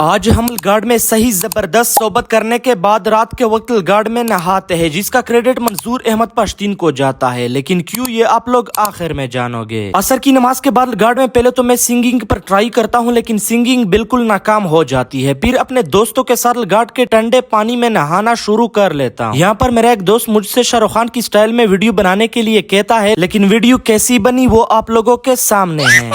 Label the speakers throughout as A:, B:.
A: آج ہم گارڈ میں صحیح زبردست صحبت کرنے کے بعد رات کے وقت گارڈ میں نہاتے ہیں، جس کا کریڈٹ منظور احمد پشتین کو جاتا ہے، لیکن کیوں یہ آپ لوگ آخر میں جانو گے۔ عصر کی نماز کے بعد گارڈ میں پہلے تو میں سنگنگ پر ٹرائی کرتا ہوں، لیکن سنگنگ بالکل ناکام ہو جاتی ہے۔ پھر اپنے دوستوں کے ساتھ گارڈ کے ٹھنڈے پانی میں نہانا شروع کر لیتا ہوں۔ یہاں پر میرا ایک دوست مجھ سے شاہ رخ خان کی سٹائل میں ویڈیو بنانے کے لیے کہتا ہے، لیکن ویڈیو کیسی بنی وہ آپ لوگوں کے سامنے ہے۔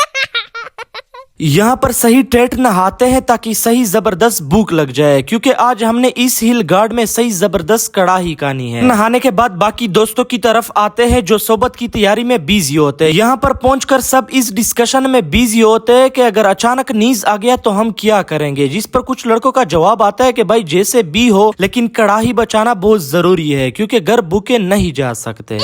A: یہاں پر صحیح ٹیٹ نہاتے ہیں تاکہ صحیح زبردست بھوک لگ جائے، کیونکہ آج ہم نے اس ہل گارڈ میں صحیح زبردست کڑاہی کھانی ہے۔ نہانے کے بعد باقی دوستوں کی طرف آتے ہیں جو صحبت کی تیاری میں بیزی ہوتے ہیں۔ یہاں پر پہنچ کر سب اس ڈسکشن میں بیزی ہوتے ہیں کہ اگر اچانک نیز آ گیا تو ہم کیا کریں گے، جس پر کچھ لڑکوں کا جواب آتا ہے کہ بھائی جیسے بھی ہو لیکن کڑاہی بچانا بہت ضروری ہے، کیونکہ گھر بھوکے نہیں جا سکتے۔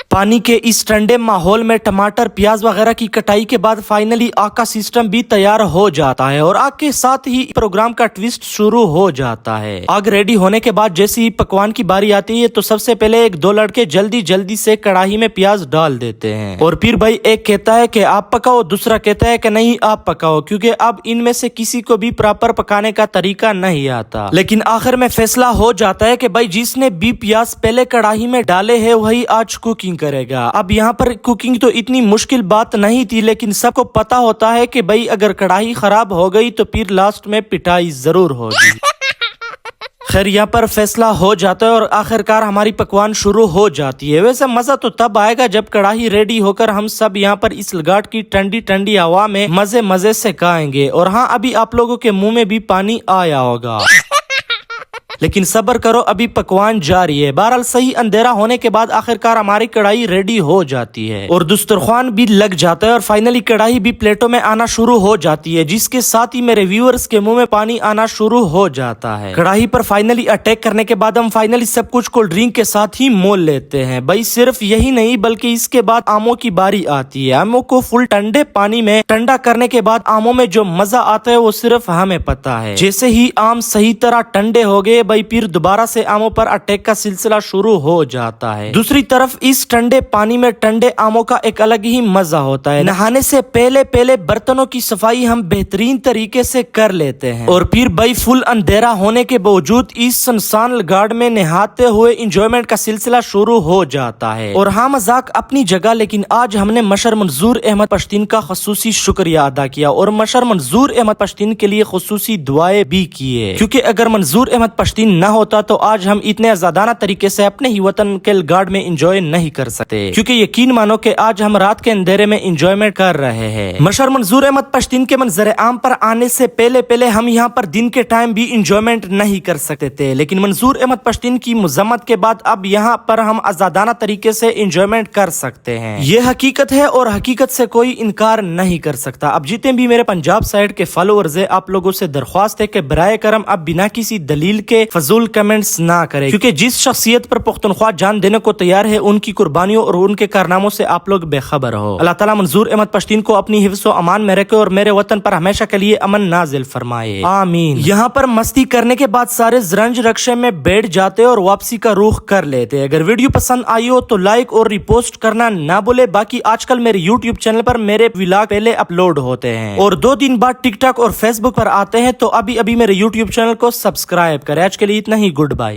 A: پانی کے اس ٹھنڈے ماحول میں ٹماٹر پیاز وغیرہ کی کٹائی کے بعد فائنلی آگ کا سسٹم بھی تیار ہو جاتا ہے، اور آگ کے ساتھ ہی پروگرام کا ٹویسٹ شروع ہو جاتا ہے۔ آگ ریڈی ہونے کے بعد جیسے ہی پکوان کی باری آتی ہے تو سب سے پہلے ایک دو لڑکے جلدی سے کڑاہی میں پیاز ڈال دیتے ہیں، اور پھر بھائی ایک کہتا ہے کہ آپ پکاؤ، دوسرا کہتا ہے کہ نہیں آپ پکاؤ، کیونکہ اب ان میں سے کسی کو بھی پراپر پکانے کا طریقہ نہیں آتا۔ لیکن آخر میں فیصلہ ہو جاتا ہے کہ بھائی جس نے بھی پیاز پہلے کڑاہی میں ڈالے ہیں وہی آج کوکنگ کرے گا۔ اب یہاں پر کوکنگ تو اتنی مشکل بات نہیں تھی، لیکن سب کو پتا ہوتا ہے کہ بھائی اگر کڑاہی خراب ہو گئی تو پھر لاسٹ میں پٹائی ضرور ہوگی۔ خیر یہاں پر فیصلہ ہو جاتا ہے اور آخرکار ہماری پکوان شروع ہو جاتی ہے۔ ویسے مزہ تو تب آئے گا جب کڑاہی ریڈی ہو کر ہم سب یہاں پر اس گارڈ کی ٹھنڈی ہوا میں مزے سے کھائیں گے، اور ہاں ابھی آپ لوگوں کے منہ میں بھی پانی آیا ہوگا، لیکن صبر کرو ابھی پکوان جاری ہے۔ بہرحال صحیح اندھیرا ہونے کے بعد آخرکار ہماری کڑاہی ریڈی ہو جاتی ہے اور دسترخوان بھی لگ جاتا ہے، اور فائنلی کڑاہی بھی پلیٹوں میں آنا شروع ہو جاتی ہے، جس کے ساتھ ہی میرے ویورز کے منہ میں پانی آنا شروع ہو جاتا ہے۔ کڑاہی پر فائنلی اٹیک کرنے کے بعد ہم فائنلی سب کچھ کولڈ ڈرنک کے ساتھ ہی مول لیتے ہیں۔ بھائی صرف یہی نہیں بلکہ اس کے بعد آموں کی باری آتی ہے۔ آموں کو فل ٹھنڈے پانی میں ٹھنڈا کرنے کے بعد آموں میں جو مزہ آتا ہے وہ صرف ہمیں پتا ہے۔ جیسے ہی آم صحیح طرح ٹھنڈے ہو گئے بھائی پھر دوبارہ سے آموں پر اٹیک کا سلسلہ شروع ہو جاتا ہے۔ دوسری طرف اس ٹھنڈے پانی میں ٹھنڈے آموں کا ایک الگ ہی مزہ ہوتا ہے۔ نہانے سے پہلے برتنوں کی صفائی ہم بہترین طریقے سے کر لیتے ہیں، اور پھر بھائی فل اندھیرا ہونے کے باوجود اس سنسان گارڈ میں نہاتے ہوئے انجوائمنٹ کا سلسلہ شروع ہو جاتا ہے۔ اور ہاں مذاق اپنی جگہ، لیکن آج ہم نے مشر منظور احمد پشتین کا خصوصی شکریہ ادا کیا، اور مشر منظور احمد پشتین کے لیے خصوصی دعائیں بھی کیے، کیونکہ اگر منظور احمد پشتین نہ ہوتا تو آج ہم اتنے آزادانہ طریقے سے اپنے ہی وطن کے گارڈ میں انجوائے نہیں کر سکتے، کیونکہ یقین مانو کہ آج ہم رات کے اندھیرے میں انجوائمنٹ کر رہے ہیں۔ مشر منظور احمد پشتین کے منظر عام پر آنے سے پہلے ہم یہاں پر دن کے ٹائم بھی انجوائمنٹ نہیں کر سکتے تھے، لیکن منظور احمد پشتین کی مذمت کے بعد اب یہاں پر ہم آزادانہ طریقے سے انجوائمنٹ کر سکتے ہیں۔ یہ حقیقت ہے اور حقیقت سے کوئی انکار نہیں کر سکتا۔ اب جتنے بھی میرے پنجاب سائیڈ کے فالوورز ہیں، آپ لوگوں سے درخواست ہے کہ برائے کرم اب بنا کسی دلیل کے فضول کمنٹس نہ کرے، کیونکہ جس شخصیت پر پختونخوا جان دینے کو تیار ہے ان کی قربانیوں اور ان کے کارناموں سے آپ لوگ بے خبر ہو۔ اللہ تعالیٰ منظور احمد پشتین کو اپنی حفظ و امان میں رکھے اور میرے وطن پر ہمیشہ کے لیے امن نازل فرمائے، آمین۔ یہاں پر مستی کرنے کے بعد سارے زرنج رکشے میں بیٹھ جاتے اور واپسی کا رخ کر لیتے۔ اگر ویڈیو پسند آئی ہو تو لائک اور ریپوسٹ کرنا نہ بھولے۔ باقی آج کل میرے یوٹیوب چینل پر میرے ولاگ پہلے اپلوڈ ہوتے ہیں اور 2 دن بعد ٹک ٹاک اور فیس بک پر آتے ہیں، تو ابھی میرے یوٹیوب چینل کو سبسکرائب کریں۔ آج کے لیے اتنا ہی، گڈ بائے۔